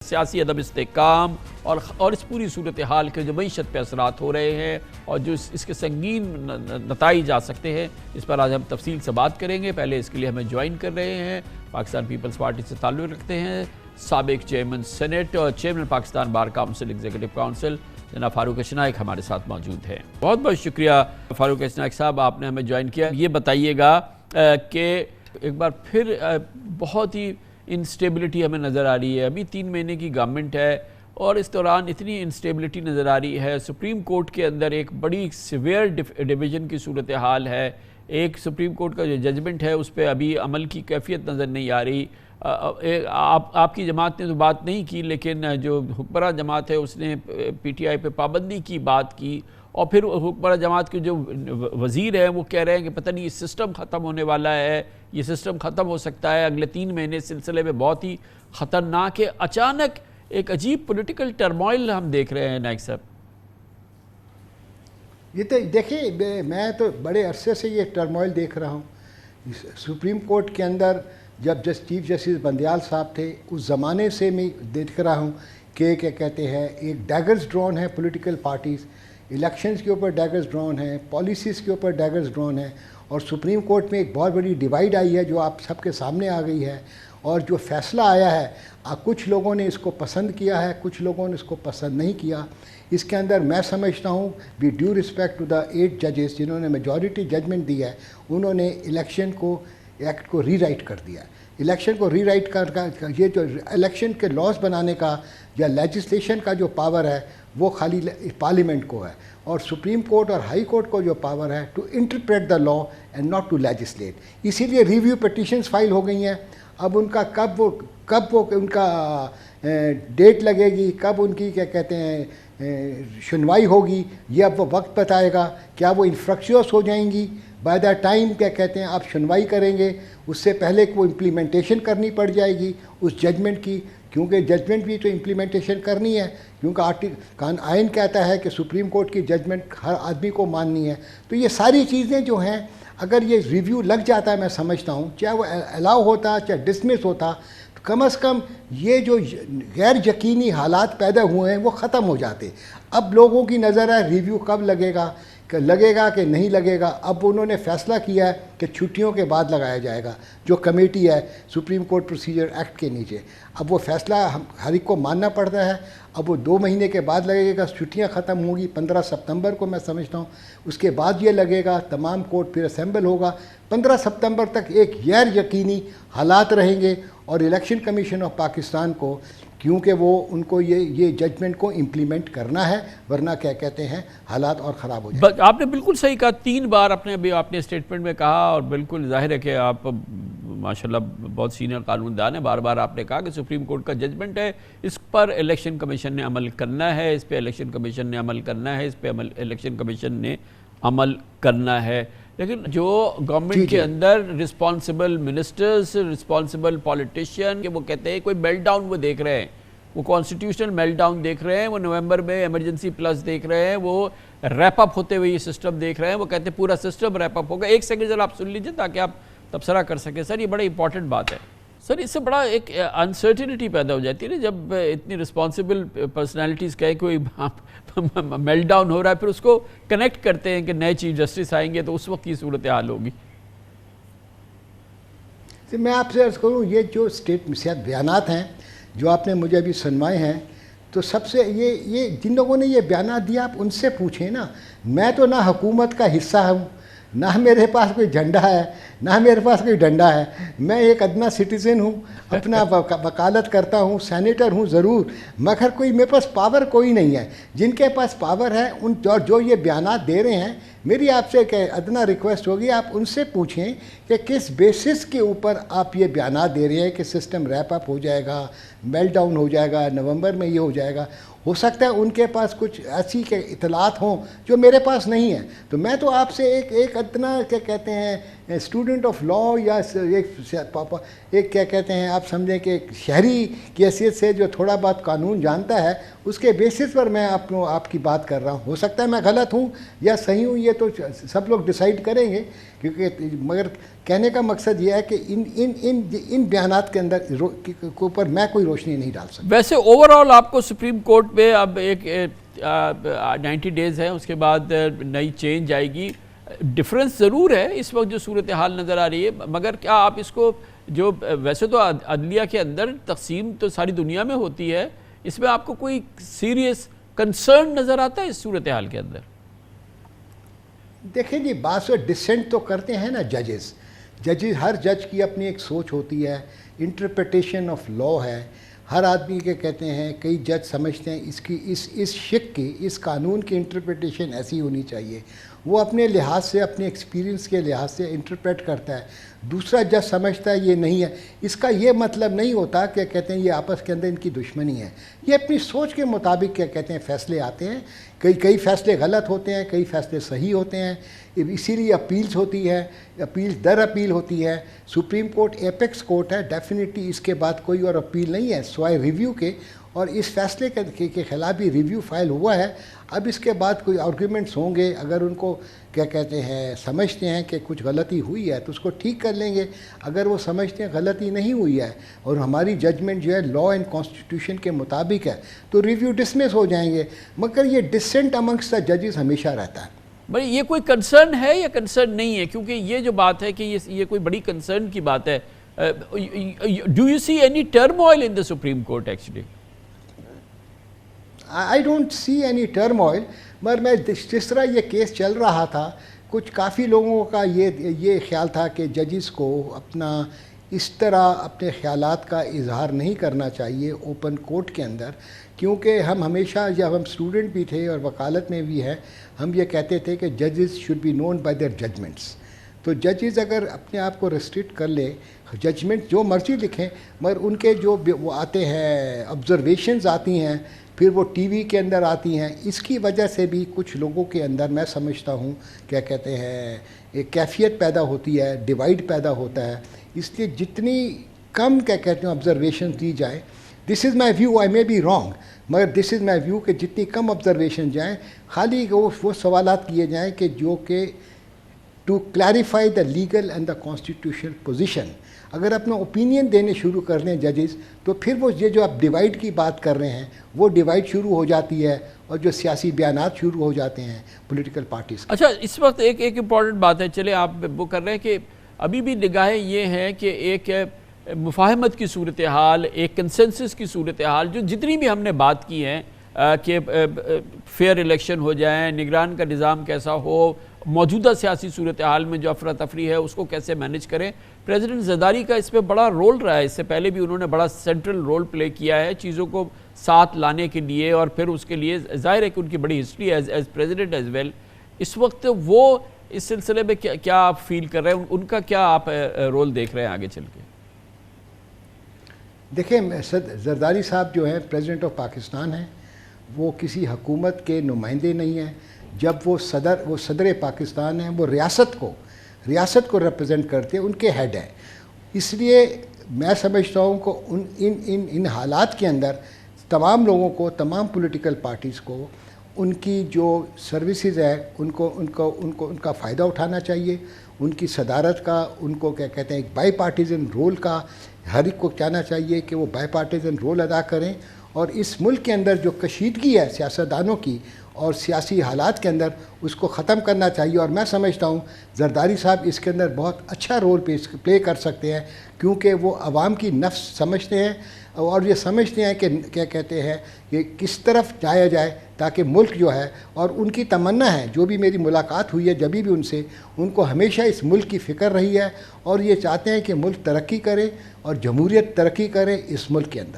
سیاسی عدم استحکام اور اس پوری صورتحال کے جو معیشت پہ اثرات ہو رہے ہیں اور جو اس کے سنگین نتائج آ سکتے ہیں، اس پر آج ہم تفصیل سے بات کریں گے۔ پہلے اس کے لیے ہمیں جوائن کر رہے ہیں، پاکستان پیپلز پارٹی سے تعلق رکھتے ہیں، سابق چیئرمین سینٹ اور chairman Pakistan bar council executive council جناب فاروق اشنائک ہمارے ساتھ موجود ہیں۔ بہت بہت شکریہ فاروق اشنائک صاحب، آپ نے ہمیں جوائن کیا۔ یہ بتائیے گا کہ ایک بار پھر بہت ہی انسٹیبلٹی ہمیں نظر آ رہی ہے۔ ابھی 3 مہینے کی گورنمنٹ ہے اور اس دوران اتنی انسٹیبلٹی نظر آ رہی ہے۔ سپریم کورٹ کے اندر ایک بڑی سیویئر ڈویژن کی صورتحال ہے۔ ایک سپریم کورٹ کا جو ججمنٹ ہے اس پہ ابھی عمل کی کیفیت نظر نہیں آ رہی۔ آپ کی جماعت نے تو بات نہیں کی، لیکن جو حکمراں جماعت ہے اس نے پی ٹی آئی پہ پابندی کی بات کی، اور پھر حکمراں جماعت کے جو وزیر ہیں وہ کہہ رہے ہیں کہ پتہ نہیں یہ سسٹم ختم ہونے والا ہے، یہ سسٹم ختم ہو سکتا ہے اگلے 3 مہینے سلسلے میں بہت ہی خطرناک ہے۔ اچانک ایک عجیب پولیٹیکل ٹرموائل ہم دیکھ رہے ہیں نائک صاحب۔ یہ تو دیکھیں، میں تو بڑے عرصے سے یہ ٹرموائل دیکھ رہا ہوں۔ سپریم کورٹ کے اندر جب چیف جسٹس بندیال صاحب تھے اس زمانے سے میں دیکھ رہا ہوں کہ کیا کہتے ہیں، ایک ڈیگرز ڈرون ہے پولیٹیکل پارٹیز، الیکشنز کے اوپر ڈیگرز ڈرون ہیں، پالیسیز کے اوپر ڈیگرز ڈرون ہیں، اور سپریم کورٹ میں ایک بہت بڑی ڈیوائیڈ آئی ہے جو آپ سب کے سامنے آ گئی ہے۔ اور جو فیصلہ آیا ہے، کچھ لوگوں نے اس کو پسند کیا ہے، کچھ لوگوں نے اس کو پسند نہیں کیا۔ اس کے اندر میں سمجھتا ہوں وی ڈیو رسپیکٹ ٹو دا 8 ججز جنہوں نے میجورٹی ججمنٹ دی ہے، انہوں نے الیکشن کو ایکٹ کو ری رائٹ کر دیا۔ الیکشن کو ری رائٹ کر یہ جو الیکشن کے لاز بنانے کا یا لیجسلیشن کا جو پاور ہے وہ خالی پارلیمنٹ کو ہے، اور سپریم کورٹ اور ہائی کورٹ کو جو پاور ہے to interpret the law and not to legislate. اسی لیے ریویو پٹیشنز فائل ہو گئی ہیں۔ اب ان کا کب وہ ان کا ڈیٹ لگے گی، کب ان کی کیا کہتے ہیں سنوائی ہوگی، یہ اب وہ وقت بتائے گا۔ کیا وہ انفرکچوس ہو جائیں گی بائی دا ٹائم کیا کہتے ہیں آپ سنوائی کریں گے؟ اس سے پہلے وہ امپلیمنٹیشن کرنی پڑ جائے گی اس ججمنٹ کی، کیونکہ ججمنٹ بھی تو امپلیمنٹیشن کرنی ہے، کیونکہ آئین کہتا ہے کہ سپریم کورٹ کی ججمنٹ ہر آدمی کو ماننی ہے۔ تو یہ ساری چیزیں جو ہیں، اگر یہ ریویو لگ جاتا ہے، میں سمجھتا ہوں چاہے وہ الاؤ ہوتا چاہے ڈسمس ہوتا، تو کم از کم یہ جو غیر یقینی حالات پیدا ہوئے ہیں وہ ختم ہو جاتے۔ اب لوگوں کی نظر ہے ریویو کب لگے گا کہ نہیں لگے گا۔ اب انہوں نے فیصلہ کیا ہے کہ چھٹیوں کے بعد لگایا جائے گا، جو کمیٹی ہے سپریم کورٹ پروسیجر ایکٹ کے نیچے۔ اب وہ فیصلہ ہر ایک کو ماننا پڑتا ہے۔ اب وہ 2 مہینے کے بعد لگے گا، چھٹیاں ختم ہوں گی 15 ستمبر کو میں سمجھتا ہوں۔ اس کے بعد یہ لگے گا، تمام کورٹ پھر اسمبل ہوگا۔ 15 ستمبر تک ایک غیر یقینی حالات رہیں گے، اور الیکشن کمیشن آف پاکستان کو، کیونکہ وہ ان کو یہ ججمنٹ کو امپلیمنٹ کرنا ہے، ورنہ کیا کہتے ہیں حالات اور خراب ہو جائیں گے۔ آپ نے بالکل صحیح کہا، 3 بار ابھی آپ نے اسٹیٹمنٹ میں کہا، اور بالکل ظاہر ہے کہ آپ ماشاءاللہ بہت سینئر قانون دان ہیں۔ بار بار آپ نے کہا کہ سپریم کورٹ کا ججمنٹ ہے، اس پر الیکشن کمیشن نے عمل کرنا ہے، اس پہ الیکشن کمیشن نے عمل کرنا ہے، اس پہ الیکشن کمیشن نے عمل کرنا ہے۔ لیکن جو گورنمنٹ کے اندر رسپانسبل منسٹرز، رسپانسبل پولیٹیشین، کہ وہ کہتے ہیں کوئی میلٹ ڈاؤن وہ دیکھ رہے ہیں، وہ کانسٹیٹیوشنل میلٹ ڈاؤن دیکھ رہے ہیں، وہ نومبر میں ایمرجنسی پلس دیکھ رہے ہیں، وہ ریپ اپ ہوتے ہوئے یہ سسٹم دیکھ رہے ہیں، وہ کہتے ہیں پورا سسٹم ریپ اپ ہوگا۔ 1 سیکنڈ ذرا آپ سن لیجئے تاکہ آپ تبصرہ کر سکیں۔ سر یہ بڑا امپورٹنٹ بات ہے سر، اس سے بڑا ایک انسرٹینٹی پیدا ہو جاتی ہے نا جب اتنی رسپانسبل پرسنالٹیز کہیں کوئی میلٹ ڈاؤن ہو رہا ہے، پھر اس کو کنیکٹ کرتے ہیں کہ نئے چیف جسٹس آئیں گے تو اس وقت کی صورتحال ہوگی۔ میں آپ سے عرض کروں، یہ جو بیانات ہیں جو آپ نے مجھے ابھی سنوائے ہیں، تو سب سے یہ جن لوگوں نے یہ بیانات دیا آپ ان سے پوچھیں نا۔ میں تو نہ حکومت کا حصہ ہوں، نہ میرے پاس کوئی جھنڈا ہے، نہ میرے پاس کوئی ڈنڈا ہے۔ میں ایک ادنا سٹیزن ہوں، اپنا وکالت کرتا ہوں، سینیٹر ہوں ضرور، مگر میرے پاس پاور کوئی نہیں ہے۔ جن کے پاس پاور ہے ان جو یہ بیانات دے رہے ہیں، میری آپ سے ایک ادنا ریکویسٹ ہوگی، آپ ان سے پوچھیں کہ کس بیسس کے اوپر آپ یہ بیانات دے رہے ہیں کہ سسٹم ریپ اپ ہو جائے گا، میلٹ ڈاؤن ہو جائے گا، نومبر میں یہ ہو جائے گا۔ ہو سکتا ہے ان کے پاس کچھ ایسی اطلاعات ہوں جو میرے پاس نہیں ہیں۔ تو میں تو آپ سے ایک اتنا کیا کہتے ہیں اسٹوڈنٹ آف لا یا ایک کیا کہتے ہیں آپ سمجھیں کہ ایک شہری کی حیثیت سے جو تھوڑا بہت قانون جانتا ہے اس کے بیسس پر میں آپ کی بات کر رہا ہوں. ہو سکتا ہے میں غلط ہوں یا صحیح ہوں, یہ تو سب لوگ ڈیسائیڈ کریں گے, کیونکہ مگر کہنے کا مقصد یہ ہے کہ ان بیانات کے اندر کے اوپر میں کوئی روشنی نہیں ڈال سکتا. ویسے اوور آل آپ کو سپریم کورٹ میں اب ایک 90 ڈیز ہیں, اس کے بعد نئی چینج آئے گی. ڈفرنس ضرور ہے اس وقت جو صورتحال نظر آ رہی ہے, مگر کیا آپ اس کو جو ویسے تو عدلیہ کے اندر تقسیم تو ساری دنیا میں ہوتی ہے, اس میں آپ کو کوئی سیریس کنسرن نظر آتا ہے اس صورتحال کے اندر؟ دیکھیں جی, بعض ڈسینٹ تو کرتے ہیں نا ججز. ہر جج کی اپنی ایک سوچ ہوتی ہے, انٹرپریٹیشن آف لا ہے. ہر آدمی کے کہتے ہیں, کئی جج سمجھتے ہیں اس شک کی, اس قانون کی انٹرپریٹیشن ایسی ہونی چاہیے. وہ اپنے لحاظ سے, اپنے ایکسپیرینس کے لحاظ سے انٹرپریٹ کرتا ہے. دوسرا جج سمجھتا ہے یہ نہیں ہے. اس کا یہ مطلب نہیں ہوتا کہ کہتے ہیں یہ آپس کے اندر ان کی دشمنی ہے. یہ اپنی سوچ کے مطابق کیا کہتے ہیں فیصلے آتے ہیں. کئی فیصلے غلط ہوتے ہیں, کئی فیصلے صحیح ہوتے ہیں. اسی لیے اپیلز ہوتی ہے, اپیل در اپیل ہوتی ہے. سپریم کورٹ ایپیکس کورٹ ہے, ڈیفینیٹلی اس کے بعد کوئی اور اپیل نہیں ہے سوائے ریویو کے, اور اس فیصلے کے خلاف بھی ریویو فائل ہوا ہے. اب اس کے بعد کوئی آرگیومنٹس ہوں گے, اگر ان کو کیا کہتے ہیں سمجھتے ہیں کہ کچھ غلطی ہوئی ہے تو اس کو ٹھیک کر لیں گے. اگر وہ سمجھتے ہیں غلطی نہیں ہوئی ہے اور ہماری ججمنٹ جو ہے لا اینڈ کانسٹیٹیوشن کے مطابق ہے تو ریویو ڈسمس ہو جائیں گے. مگر یہ ڈسینٹ امنگسٹ دا ججز ہمیشہ رہتا ہے. بھائی یہ کوئی کنسرن ہے یا کنسرن نہیں ہے؟ کیونکہ یہ جو بات ہے کہ یہ کوئی بڑی کنسرن کی بات ہے. Do you see any turmoil in the supreme court actually? I don't see any turmoil, مگر میں جس طرح یہ کیس چل رہا تھا کچھ کافی لوگوں کا یہ خیال تھا کہ ججز کو اپنا اس طرح اپنے خیالات کا اظہار نہیں کرنا چاہیے اوپن کورٹ کے اندر, کیونکہ ہم ہمیشہ جب ہم اسٹوڈنٹ بھی تھے اور وکالت میں بھی ہیں, ہم یہ کہتے تھے کہ ججز should be known by their judgments. تو ججز اگر اپنے آپ کو ریسٹرکٹ کر لے, ججمنٹ جو مرضی لکھیں, مگر ان کے جو وہ آتے ہیں آبزرویشنز آتی ہیں, پھر وہ ٹی وی کے اندر آتی ہیں, اس کی وجہ سے بھی کچھ لوگوں کے اندر میں سمجھتا ہوں کیا کہتے ہیں ایک کیفیت پیدا ہوتی ہے, ڈیوائڈ پیدا ہوتا ہے. اس لیے جتنی کم کیا کہتے ہیں آبزرویشن دی جائے, this is my view, I may be wrong, مگر دس از مائی ویو کہ جتنی کم آبزرویشن جائیں, خالی وہ سوالات کیے جائیں کہ جو کہ to clarify the legal and the constitutional position. اگر اپنا اوپینین دینے شروع کر دیں ججز تو پھر وہ یہ جو آپ ڈیوائڈ کی بات کر رہے ہیں وہ ڈیوائڈ شروع ہو جاتی ہے, اور جو سیاسی بیانات شروع ہو جاتے ہیں پولیٹیکل پارٹیز. اچھا, اس وقت ایک امپورٹنٹ بات ہے, چلے آپ وہ کر رہے ہیں کہ ابھی بھی نگاہیں یہ ہیں کہ ایک مفاہمت کی صورتحال, ایک کنسنسس کی صورتحال, جو جتنی بھی ہم نے بات کی ہیں کہ فیئر الیکشن ہو جائیں, نگران کا نظام کیسا ہو, موجودہ سیاسی صورتحال میں جو افراتفری ہے اس کو کیسے مینج کریں. پریزیڈنٹ زرداری کا اس پہ بڑا رول رہا ہے, اس سے پہلے بھی انہوں نے بڑا سینٹرل رول پلے کیا ہے چیزوں کو ساتھ لانے کے لیے, اور پھر اس کے لیے ظاہر ہے کہ ان کی بڑی history as president as well. اس وقت وہ اس سلسلے میں کیا آپ فیل کر رہے ہیں, ان کا کیا آپ رول دیکھ رہے ہیں آگے چل کے؟ دیکھیں, زرداری صاحب جو ہیں پریزیڈنٹ آف پاکستان ہیں, وہ کسی حکومت کے نمائندے نہیں ہیں. جب وہ صدر پاکستان ہیں, وہ ریاست کو ریپرزینٹ کرتے ہیں, ان کے ہیڈ ہیں. اس لیے میں سمجھتا ہوں کہ ان حالات کے اندر تمام لوگوں کو, تمام پولیٹیکل پارٹیز کو ان کی جو سروسز ہے ان کا فائدہ اٹھانا چاہیے. ان کی صدارت کا, ان کو کیا کہتے ہیں ایک بائی پارٹیزن رول کا ہر ایک کو چاہنا چاہیے کہ وہ بائی پارٹیزن رول ادا کریں. اور اس ملک کے اندر جو کشیدگی ہے سیاستدانوں کی اور سیاسی حالات کے اندر, اس کو ختم کرنا چاہیے. اور میں سمجھتا ہوں زرداری صاحب اس کے اندر بہت اچھا رول پلے کر سکتے ہیں, کیونکہ وہ عوام کی نفس سمجھتے ہیں اور یہ سمجھتے ہیں کہ کیا کہتے ہیں کہ کس طرف جایا جائے تاکہ ملک جو ہے, اور ان کی تمنا ہے, جو بھی میری ملاقات ہوئی ہے جب بھی ان سے, ان کو ہمیشہ اس ملک کی فکر رہی ہے اور یہ چاہتے ہیں کہ ملک ترقی کرے اور جمہوریت ترقی کرے اس ملک کے اندر.